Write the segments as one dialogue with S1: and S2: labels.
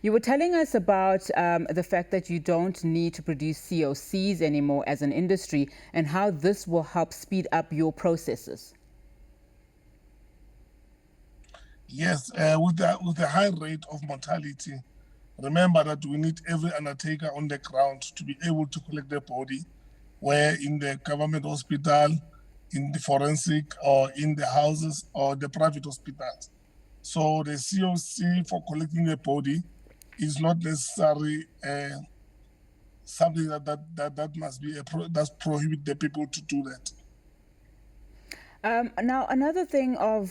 S1: You were telling us about the fact that you don't need to produce COCs anymore as an industry and how this will help speed up your processes.
S2: Yes, with the high rate of mortality, remember that we need every undertaker on the ground to be able to collect the body, where in the government hospital, in the forensic, or in the houses, or the private hospitals. So the COC for collecting the body is not necessarily something that must be that's prohibit the people to do that.
S1: Now, another thing of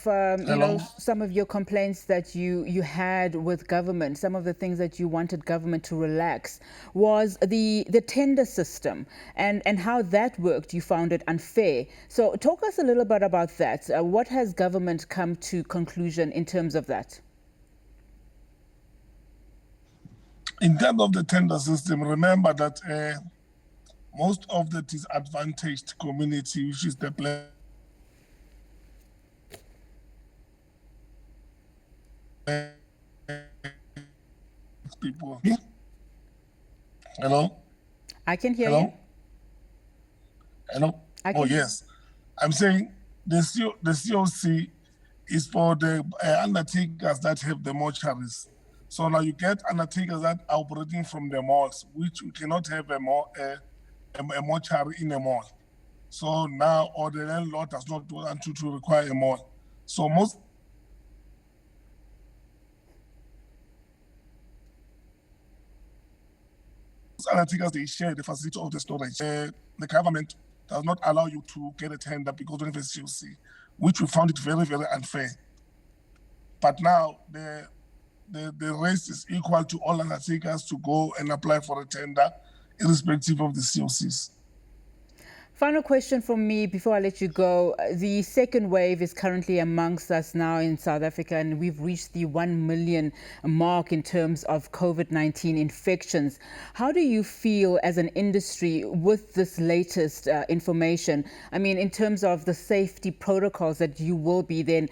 S1: some of your complaints that you had with government, some of the things that you wanted government to relax, was the tender system and how that worked. You found it unfair. So, talk us a little bit about that. What has government come to conclusion in terms of that?
S2: In terms of the tender system, remember that most of the disadvantaged community, which is the people. Hello?
S1: I can hear you.
S2: Hello? Yes. I'm saying the COC is for the undertakers that have the mortuaries. So now you get undertakers that are operating from the malls, which you cannot have a mortuary in a mall. So now, or the landlord does not want to require a mall. So most undertakers, they share the facility of the storage. The government does not allow you to get a tender because of the COC, which we found it very, very unfair. But now the race is equal to all undertakers to go and apply for a tender, irrespective of the COCs.
S1: Final question from me before I let you go. The second wave is currently amongst us now in South Africa, and we've reached the 1 million mark in terms of COVID-19 infections. How do you feel as an industry with this latest information? I mean, in terms of the safety protocols that you will be then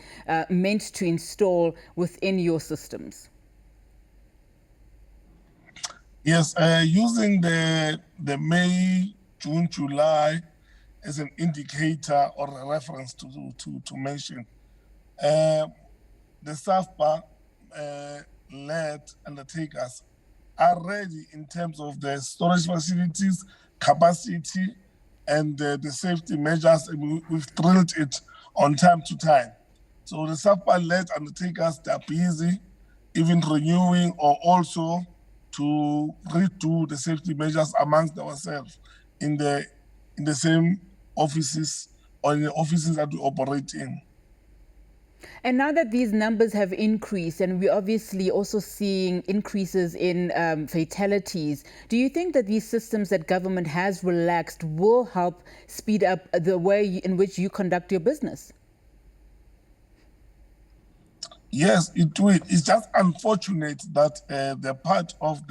S1: meant to install within your systems?
S2: Yes, using the May, June, July as an indicator or a reference to mention. The SAFPA led undertakers are ready in terms of the storage facilities, capacity, and the safety measures, and we've drilled it on time to time. So the SAFPA led undertakers, they're busy, even renewing or also to redo the safety measures amongst ourselves in the same offices or in the offices that we operate in.
S1: And now that these numbers have increased, and we're obviously also seeing increases in fatalities, do you think that these systems that government has relaxed will help speed up the way in which you conduct your business?
S2: Yes, it will. It's just unfortunate that the part of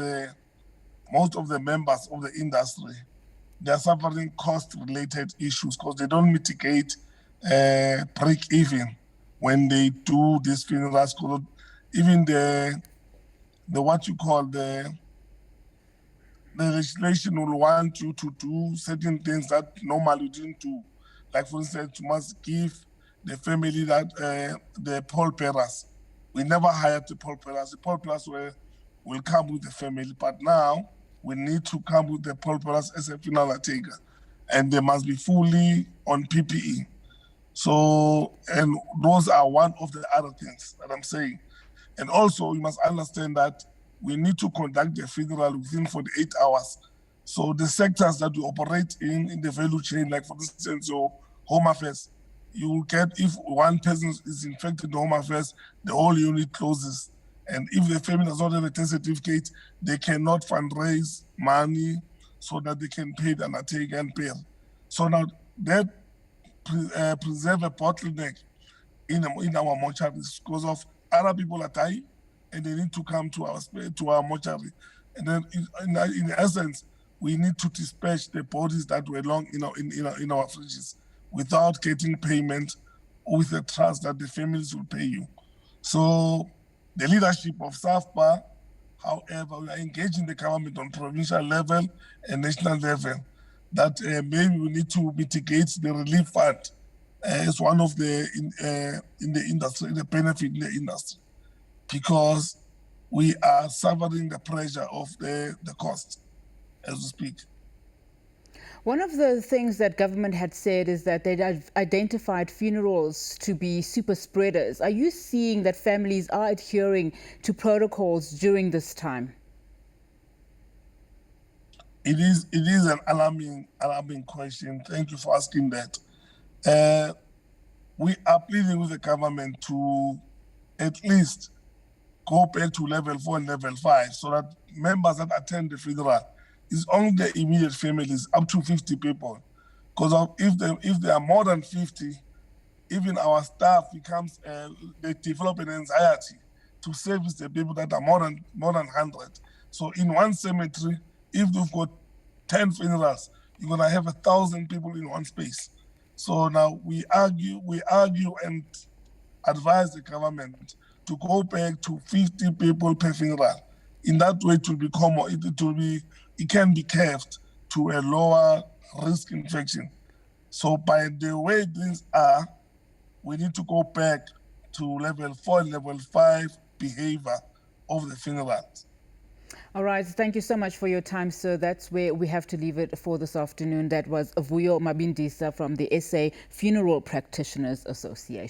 S2: most of the members of the industry, they are suffering cost-related issues because they don't mitigate break-even when they do these funerals. Even the what you call the legislation will want you to do certain things that normally you didn't do. Like, for instance, you must give the family that the pallbearers. We never hired the pallbearers. The pallbearers will come with the family, but now we need to come with the pallbearers as a funeral taker, and they must be fully on PPE. So, and those are one of the other things that I'm saying. And also, you must understand that we need to conduct the funeral within 48 hours. So the sectors that we operate in the value chain, like for instance, your home affairs, you will get, if one person is infected in the home affairs, the whole unit closes. And if the family does not have a test certificate, they cannot fundraise money so that they can pay the undertaker and pay. So now that preserve a bottleneck in our mortuaries because of other people are dying and they need to come to our mortuary. And then in essence, we need to dispatch the bodies that were long in our fridges without getting payment with the trust that the families will pay you. So the leadership of SAFPA However, we are engaging the government on provincial level and national level that maybe we need to mitigate the relief fund as one of the in the industry, the benefit in the industry, because we are suffering the pressure of the cost as we speak.
S1: One of the things that government had said is that they'd identified funerals to be super spreaders. Are you seeing that families are adhering to protocols during this time?
S2: It is an alarming question. Thank you for asking that. We are pleading with the government to at least go back to level 4 and level 5 so that members that attend the funeral is only the immediate families, up to 50 people. Because if there are more than 50, even our staff becomes, they develop an anxiety to service the people that are more than 100. So in one cemetery, if you've got 10 funerals, you're gonna have 1,000 people in one space. So now we argue and advise the government to go back to 50 people per funeral. In that way, it will be common. It can be kept to a lower risk infection. So by the way things are, we need to go back to level 4 and level 5 behavior of the funerals.
S1: All right. Thank you so much for your time, sir. That's where we have to leave it for this afternoon. That was Vuyo Mabindisa from the SA Funeral Practitioners Association.